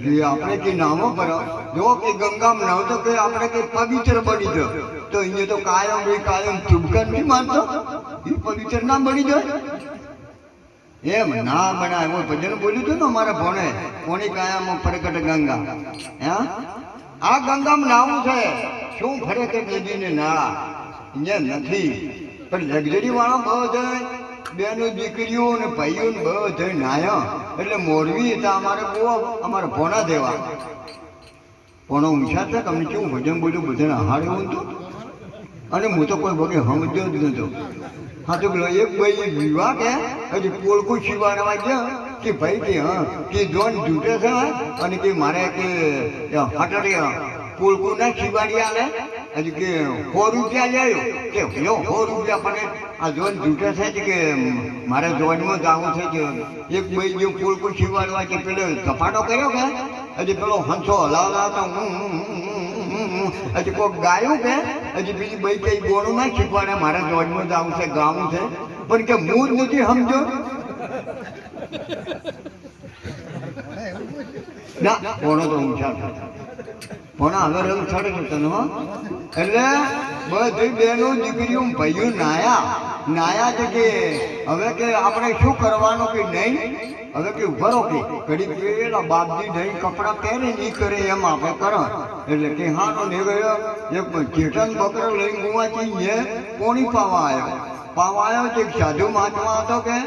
કે આપણે કે નામો પર જો કે ગંગામ નાવ તો કે આપણે કે પવિત્ર બની જો તો અહીંયા તો કાયમ ચુબકા નહીં માનતો એ પવિત્ર ના બની જાય એમ ના બનાય હું ભજન બોલ્યું હતું ને મારા ભોણે કોની કાયામાં પ્રગટ ગંગા હે આ ગંગામાં નાવું છે શું ફરે કે નદીને નાળા અહીંયા નથી પણ લક્ઝરી વાળા બધા બેનો દીકરીઓ ને ભાઈઓ ને બધા નાયા એટલે મોરવી હતા અમારે બહુ અમારે ભોણા દેવા ભોણો ઊંચા છે તમને કેવું ભજન બોલ્યું બધાને હાડ્યું હતું અને હું તો કોઈ વગર સમજ્યો જ નતો હા તો પેલો એક ભાઈ વિવાહ કે હજી પોળકું શીવાડવા ગયા કે ભાઈ કે હા કે જોન જૂટે છે અને કે મારે કે હટડી પોળકું ના શીવાડી આલે હજી કે 100 રૂપિયા લેયો કે લો 100 રૂપિયા પણ આ જોન જૂટે છે કે મારે જોનમાં જવું છે કે એક ભાઈ જે પોળકું શીવાડવા કે પેલો ધપાટો કર્યો કે હજી પેલો હંસો હલાવલા તો હજી કોઈ ગાયું કે હજી બીજી ભાઈ કઈ ગોળું ના શીખવાડે મારે જોડમાં જવું છે ગાવું છે પણ કે હું જ નથી સમજો ના કોણો તો ઊંચા કોણા હવે રંગ ચડે છે તને એટલે બધી બહેનો દીકરીઓ ભાઈઓ નાયા છે કે હવે કે આપણે શું કરવાનું કે નહીં હવે કે ઉભરો કે ઘડી પેલા બાપજી નહીં કપડાં પહેરે નહીં કરે એમ આપણે કરો એટલે કે હા તો ને ગયો એક જેઠન બકરો લઈને ગુવાથી કોણી પાવા આવ્યો એક સાધુ મહાત્મા હતો કે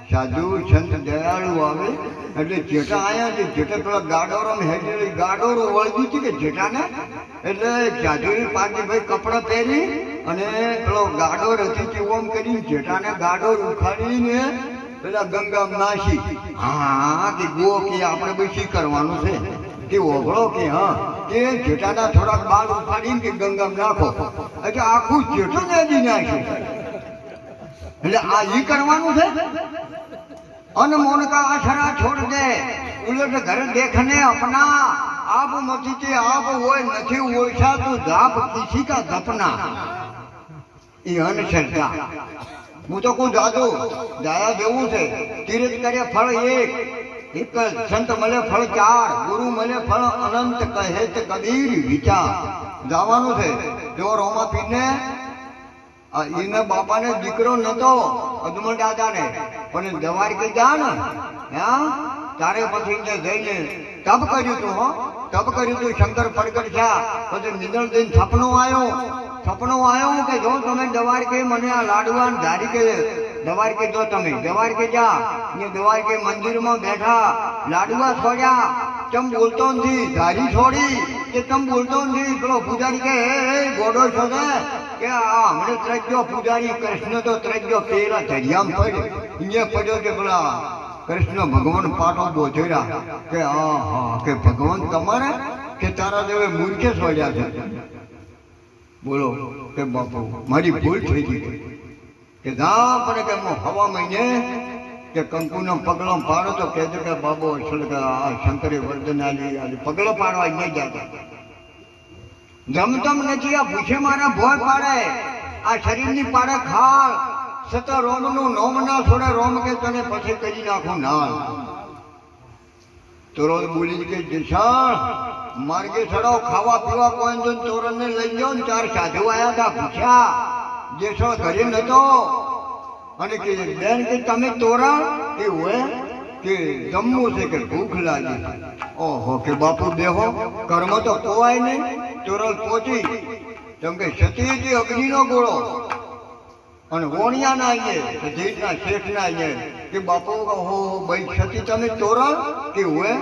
સાધુ સંત દયાળુ આવે એટલે જેઠા આવ્યા છે જેઠા પેલા ગાડોરો હેઠળ ગાડોરો વળગી હતી કે જેઠાને એટલે સાધુએ પાટીભાઈ કપડાં પહેરી અને પેલો ગાડોર હતી કે ઓમ કરીને જેઠાને ગાડોર ઉખાડીને પેલા ગંગામ નાસી હા કે ગો કે આપણે બેસી કરવાનું છે કે ઓગળો કે હા કે જેઠાના થોડાક બાળ ઉખાડીને કે ગંગામ નાખો એટલે આખું જેઠું નદી નાખ્યું એટલે આ ઈ કરવાનું છે अनमोल का आशरा छोड़ दे उलट घर देखने अपना आप मती के आप वो नहीं ओछा तो धाप किसी का दपना ये अनश्रद्धा હું તો કહું દાદો દયા જેવું છે તીર્થ કરે ફળ એક સંત મળે ફળ 4 ગુરુ મળે ફળ અનંત કહે તે કબીર વિચાર જવાનું છે જો રોમા પીને એના બાપાને દીકરો નતો અદમલ દાદાને પણ દ્વારકા જા ને હા તારે પછી જઈને તપ કર્યું તું તપ કર્યું તું શંકર પ્રગટ થયા પછી નિધન દિન સપનો આવ્યો કે જો તમે દ્વારકે મને આ લાડવા ધારી કે દ્વારકે જો તમે દ્વારકે જા ને દ્વારકે મંદિરમાં બેઠા લાડવા છોડ્યા ચમ બોલતો નથી ધારી છોડી કે તમ બોલતો નથી પેલો પૂજારી કે ગોડો છો ને કે આ હમણે ત્રજ્યો પૂજારી કૃષ્ણ તો ત્રજ્યો પેલા ધરિયામ પડે અહીંયા પડ્યો કે પેલા કૃષ્ણ ભગવાન પાટો બોધેરા કે હા કે ભગવાન તમારે કે તારા જેવે મૂર્ખે છોડ્યા છે બોલો કે બાપુ મારી ભૂલ થઈ ગઈ કે જા પણ કે હું હવા મહિને કે કંકુનો પગલો પાડો તો કહેજો કે બાબો અસલ કે આ શંકરે વર્ધન આલી પગલો પાડવા નહીં જતા જમતમ નથી આ ભૂસે મારા ભોય પાડે આ શરીરની પાડે ખાળ સત રોમનું નોમ ના છોડે રોમ કે તને પછી કરી નાખું નાલ તો રોજ બોલી કે જશાળ માર્ગે ચડાવ ખાવા પીવા કોઈ તો તોરણને લઈ જાઓ ને 4 સાધુ આવ્યા હતા પૂછ્યા જેસળ ઘરે નતો અને કે બેન કે તમે તોરણ કે હોય કે જમવું છે કે ભૂખ લાગી ઓહો કે બાપુ બેહો કર્મ તો કોવાય નહીં તોરણ પહોંચી કેમ કે સતીજી અગ્નિનો ગોળો અને વોણિયાના અહીંયા સતીના શેઠના અહીંયા કે બાપુ ઓહો ભાઈ સતી તમે તોરણ કે હોય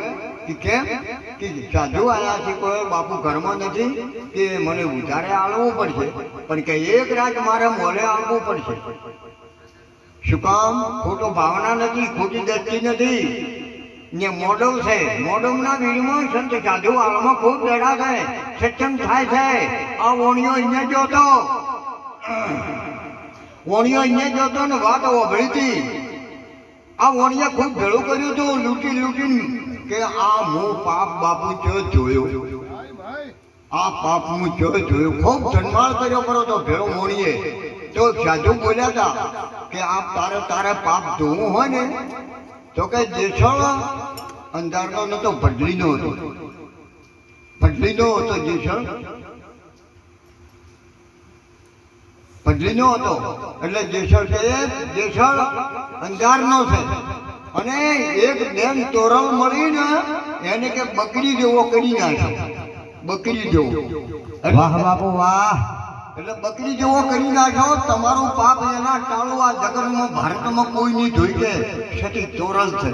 કે કેમ કે સાધુ આવ્યા છે કોઈ બાપુ ઘરમાં નથી કે મને ઉધારે આલવું પડશે પણ કે એક રાત મારે મોલે આવવું પડશે શું કામ ખોટો ભાવના નથી ખોટી દ્રષ્ટિ નથી ને મોડમ છે મોડમના વીરમાં સંત સાધુ આલમાં ખૂબ લડા થાય સત્સંગ થાય છે આ વોણિયો અહીંયા જોતો ને વાત ઓભળી હતી આ વોણિયા ખૂબ ભેળું કર્યું હતું લૂંટીને કે આ હું પાપ બાપુ જોયો આ પાપ હું જોયો ખૂબ ધનમાળ કર્યો કરો તો ભેળો વોણીએ તો સાધુ બોલ્યા હતા કે આ તારે પાપ ધોવું હોય ને તો કે જેસળ અંધારનો નતો, ભડલીનો હતો. ભડલીનો હતો જેસલ, ભડલીનો હતો. એટલે જેસલ કે જેસલ અંધારનો છે. અને એક બેન તોરલ મળીને એને કે બકરી જેવો કરી નાખ્યો, બકરી જેવો. વાહ બાપુ વાહ. એટલે બકરી જેવો કરી નાખ્યો. તમારું પાપ એના ટાળું આ જગતમાં ભારતમાં કોઈ નહીં જોઈ કે છતી તોરલ છે.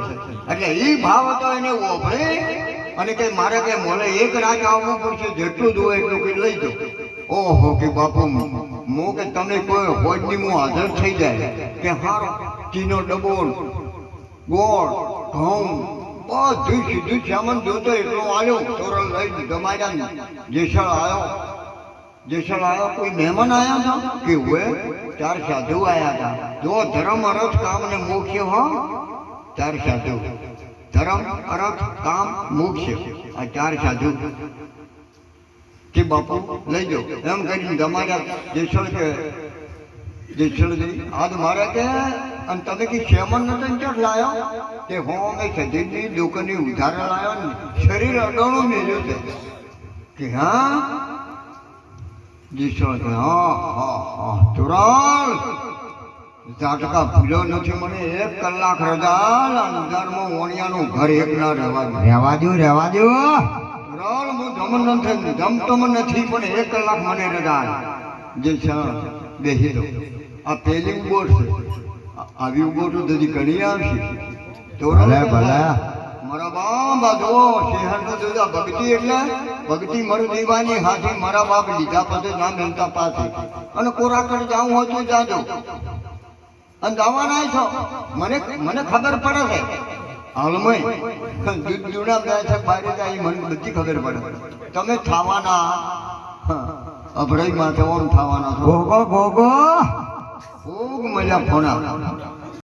એટલે એ ભાવ હતો એને ઓભળે અને કે મારે કે મોલે એક રાત આવવું પડશે, જેટલું જોવે એટલું કે લઈ દો. ઓહો કે બાપુ મો કે તમે કોઈ હોજની હું હાજર થઈ જાય કે હારો ચીનો ડબો, ગોળ, ઘઉં બધું સીધું સામાન જોતો એટલો આવ્યો. તોરલ લઈ ગમાડ્યા. જેસલ આવ્યો, જેસલ આવ્યો. કોઈ મહેમાન આવ્યા હતા કે હોય? 4 સાધુ આવ્યા હતા. જો ધર્મ અર્થ કામ ને મોક્ષ, હો 4 સાધુ. ધર્મ અર્થ કામ મોક્ષ, આ 4 સાધુ કે બાપુ લઈ જાઓ એમ કરીને ગમાડ્યા. જેસલ કે જેસલજી આજ મારે કે અને તમે કે શેમન નથી ક્યાં લાયો કે હો અમે સજીવની લોકોની ઉધાર લાવ્યો ને શરીર અડોણું મેળ્યું છે કે હા. જેસલ કે હા હા હા તુરલ ઝાટકા ભૂલો નથી. મને 1 કલાક રજા અંધારમાં ઓણિયાનું ઘર એક ના રહેવા દો. રહેવા દો. હું જમતો નથી પણ 1 કલાક મને રજા. જેસલ બેસી દો. આ પેલી ઉબોટ છે, આવી ઉબોટો બધી ઘણી આવશે. તો મારા બાબા જો શહેર નો જોજા ભક્તિ એટલે ભક્તિ મર દેવાની હાથી મારા બાપ લીધા પછી ના મેલતા પાસે. અને કોરાકડ જાઉં હોય તો જાજો. અને જવાના છો મને મને ખબર પડે છે હાલમાં દૂધ દૂણા જાય છે બહાર જાય મને બધી ખબર પડે. તમે ખાવાના અભડાઈ માં ઓમ થવાના છો. ગોગો ગોગો ખૂબ મજા ફોના